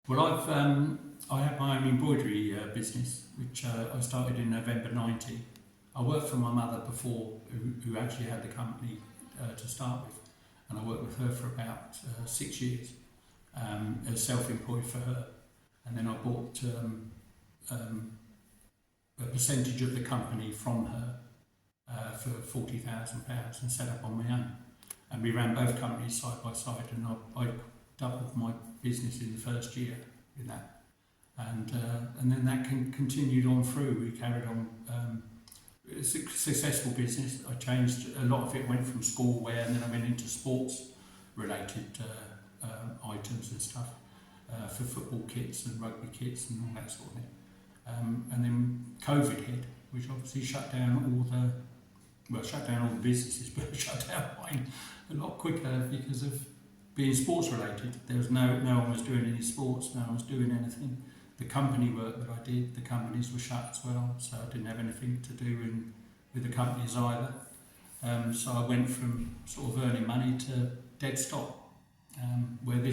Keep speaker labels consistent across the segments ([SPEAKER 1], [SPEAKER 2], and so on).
[SPEAKER 1] Well, I had my own embroidery business, which I started in November '90. I worked for my mother before, who actually had the company to start with, and I worked with her for about 6 years as self-employed for her. And then I bought a percentage of the company from her for £40,000 and set up on my own. And we ran both companies side by side, and I doubled my business in the first year with that. And then that continued on through. We carried on. It's a successful business. I changed a lot of it. Went from school wear, and then I went into sports related items and stuff for football kits and rugby kits and all that sort of thing. And then COVID hit, which obviously shut down all the businesses, but shut down mine a lot quicker because of being sports related. There was no one was doing any sports, no one was doing anything. The company work that I did, the companies were shut as well, so I didn't have anything to do with the companies either. So I went from sort of earning money to dead stop. Where the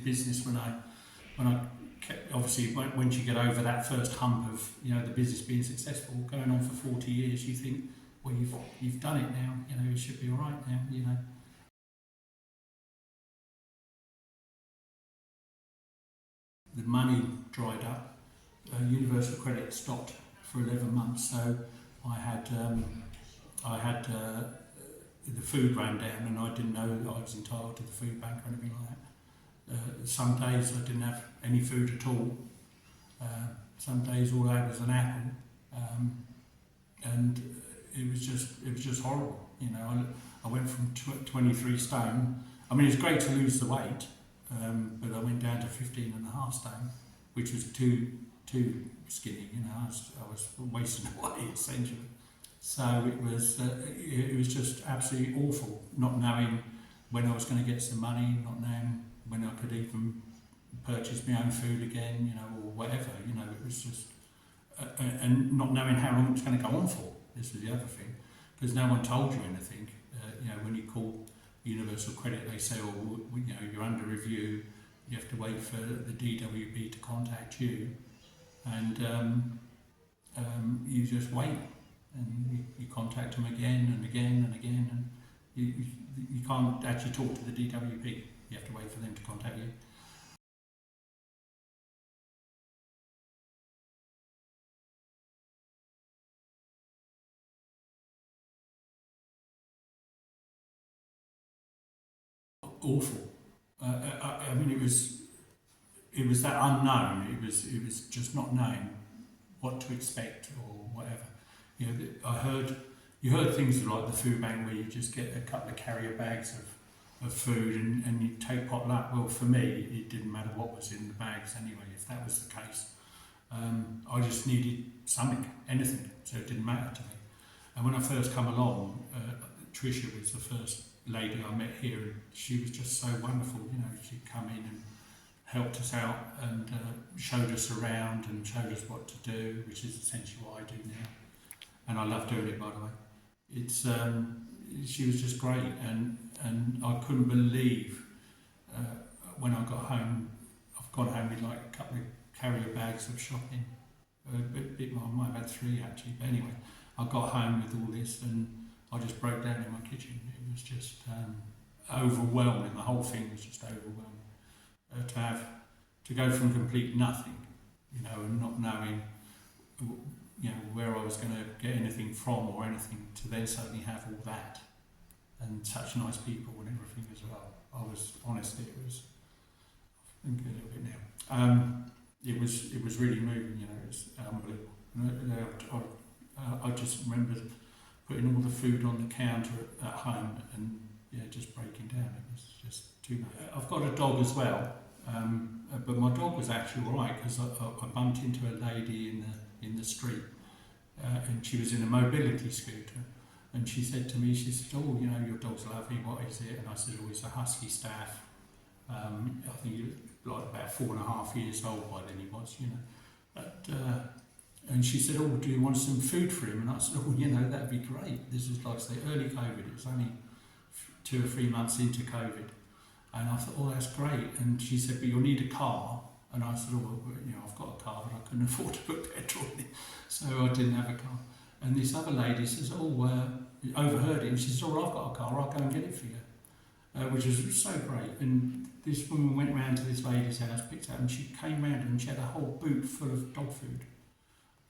[SPEAKER 1] business, when I kept, obviously once you get over that first hump of the business being successful, going on for 40 years, you think, well, you've done it now, it should be all right now, The money dried up. Universal credit stopped for 11 months, so I had the food ran down, and I didn't know that I was entitled to the food bank or anything like that. Some days I didn't have any food at all. Some days all I had was an apple, and it was just horrible. I went from 23 stone. I mean, it's great to lose the weight, but I went down to 15.5 stone, which was too skinny. I was wasting away essentially. So it was just absolutely awful, not knowing when I was going to get some money, not knowing when I could even purchase my own food again, or whatever. It was just and not knowing how long it was going to go on for. This was the other thing, because no one told you anything. When you call Universal Credit, they say, "Oh, you're under review. You have to wait for the DWB to contact you," and you just wait, and you contact them again and again and again, and you can't actually talk to the DWB. You have to wait for them to contact you. Awful. I mean, it was that unknown. It was just not knowing what to expect or whatever. You heard things like the food bank where you just get a couple of carrier bags of food and you take potluck. Well, for me, it didn't matter what was in the bags anyway. If that was the case, I just needed something, anything, so it didn't matter to me. And when I first come along, Tricia was the first lady I met here, and she was just so wonderful. She'd come in and helped us out and showed us around and showed us what to do, which is essentially what I do now. And I love doing it, by the way. It's she was just great, and I couldn't believe when I got home. I've got home with like a couple of carrier bags of shopping, a bit more. I might have had 3 actually, but anyway, I got home with all this and I just broke down in my kitchen. It was just overwhelming. The whole thing was just overwhelming. To go from complete nothing, and not knowing, where I was going to get anything from or anything, to then suddenly have all that and such nice people and everything as well. Honestly, it was. I'm thinking a little bit now. It was really moving. It was unbelievable. I just remember putting all the food on the counter at home and just breaking down. It was just too much. I've got a dog as well, but my dog was actually all right, because I bumped into a lady in the street, and she was in a mobility scooter, and she said to me, she said, "Oh, your dog's lovely. What is it?" And I said, "Oh, it's a husky staff. I think he was like about 4.5 years old by then he was, But and she said, "Oh, do you want some food for him?" And I said, "Oh, that'd be great." This was like, say, early COVID. It was only 2 or 3 months into COVID. And I thought, "Oh, that's great." And she said, "But you'll need a car And I said, oh, well, I've got a car, but I couldn't afford to put petrol in it, so I didn't have a car. And this other lady says, overheard it, and she says, oh, I've got a car, I'll go and get it for you, which was so great. And this woman went round to this lady's house, picked it up, and she came round and she had a whole boot full of dog food.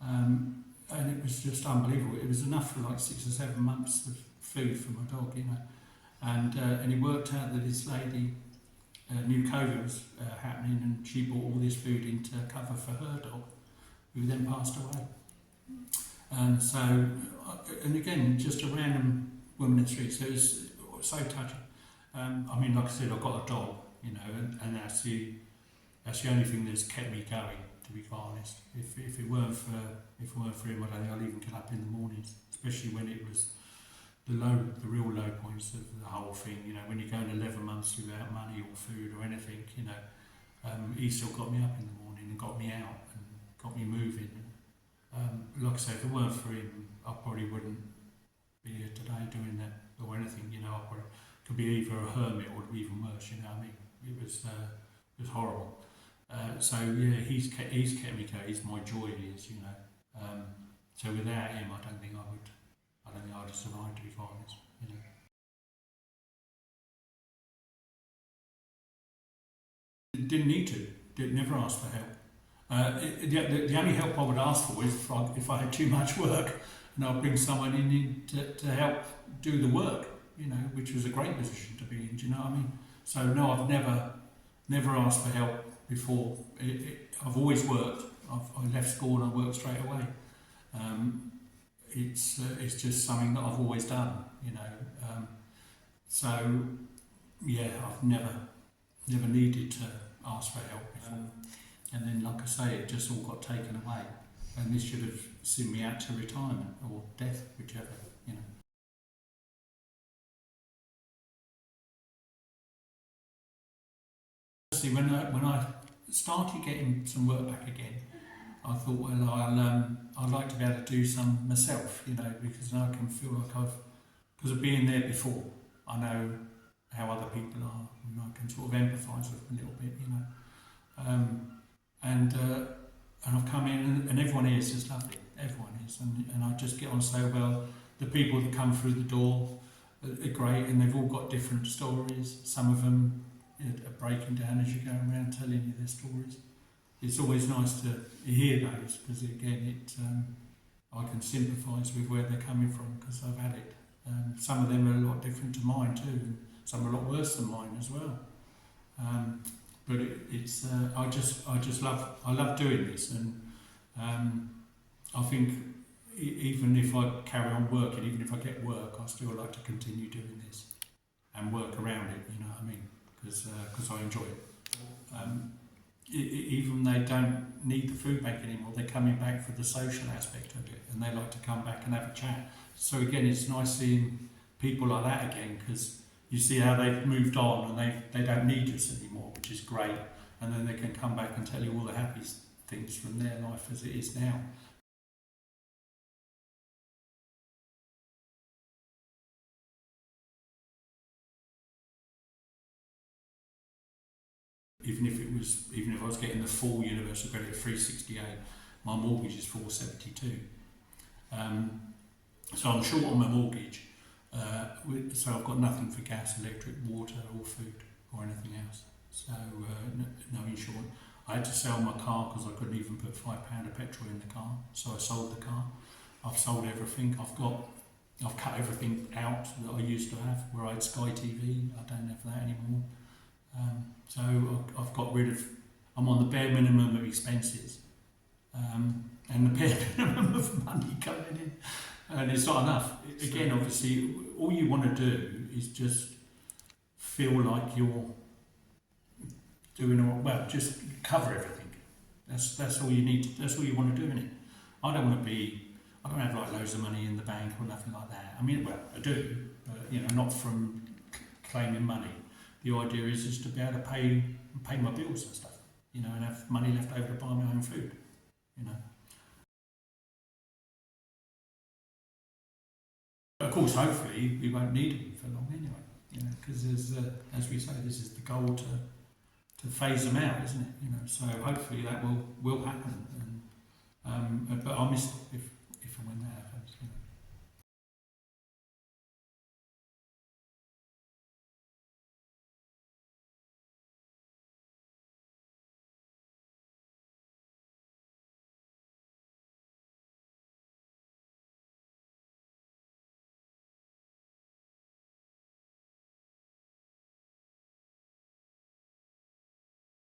[SPEAKER 1] And it was just unbelievable. It was enough for like 6 or 7 months of food for my dog, And it worked out that this lady knew COVID was happening, and she brought all this food in to cover for her dog, who then passed away. And so, and again, just a random woman in the street, so it was so touching. I mean, like I said, I've got a dog, and that's the only thing that's kept me going, to be quite honest. If it weren't for him, I don't think I'd even get up in the mornings, especially when it was the real low points of the whole thing. When you're going 11 months without money or food or anything, he still got me up in the morning and got me out and got me moving. Like I say, if it weren't for him, I probably wouldn't be here today doing that or anything. I probably could be either a hermit or even worse. What I mean? It was horrible. So yeah, he's kept me going. He's my joy. He is, So without him, I don't think I'd have survived, to be quite honest. Didn't need to. Never asked for help. The only help I would ask for is if I had too much work, and I'd bring someone in to help do the work. Which was a great position to be in. Do you know what I mean? So no, I've never asked for help before. I've always worked. I left school and I worked straight away. It's just something that I've always done. So yeah, I've never needed to ask for help before. And then, like I say, it just all got taken away. And this should have seen me out to retirement or death, whichever. See, when I started getting some work back again, I thought, well, I'd like to be able to do some myself, because now I can feel like because of being there before, I know how other people are, and I can sort of empathise with them a little bit, And I've come in, and everyone here is just lovely, everyone is, and I just get on so well. The people that come through the door are great, and they've all got different stories. Some of them are breaking down as you go around telling you their stories. It's always nice to hear those, because again, I can sympathise with where they're coming from, because I've had it. Some of them are a lot different to mine too, and some are a lot worse than mine as well. But I just love doing this, and I think even if I carry on working, even if I get work, I still like to continue doing this and work around it. You know what I mean? Because I enjoy it. Even they don't need the food bank anymore, they're coming back for the social aspect of it, and they like to come back and have a chat. So again, it's nice seeing people like that again, because you see how they've moved on and they don't need us anymore, which is great. And then they can come back and tell you all the happy things from their life as it is now. Even if I was getting the full universal credit of 368, my mortgage is 472. So I'm short on my mortgage. So I've got nothing for gas, electric, water, or food, or anything else. So no insurance. I had to sell my car because I couldn't even put £5 of petrol in the car. So I sold the car. I've sold everything. I've cut everything out that I used to have. Where I had Sky TV, I don't have that anymore. So I've got rid of. I'm on the bare minimum of expenses, and the bare minimum of money coming in. And it's not enough. Again, obviously, all you want to do is just feel like you're doing all well. Just cover everything. That's all you need. That's all you want to do in it. I don't have like loads of money in the bank or nothing like that. I mean, well, I do, but not from claiming money. The idea is just to be able to pay my bills and stuff. And have money left over to buy my own food. Of course, hopefully, we won't need them for long anyway. Because as we say, this is the goal to to phase them out, isn't it? You know, so hopefully that will happen. And, but I'll miss it if and when that happens.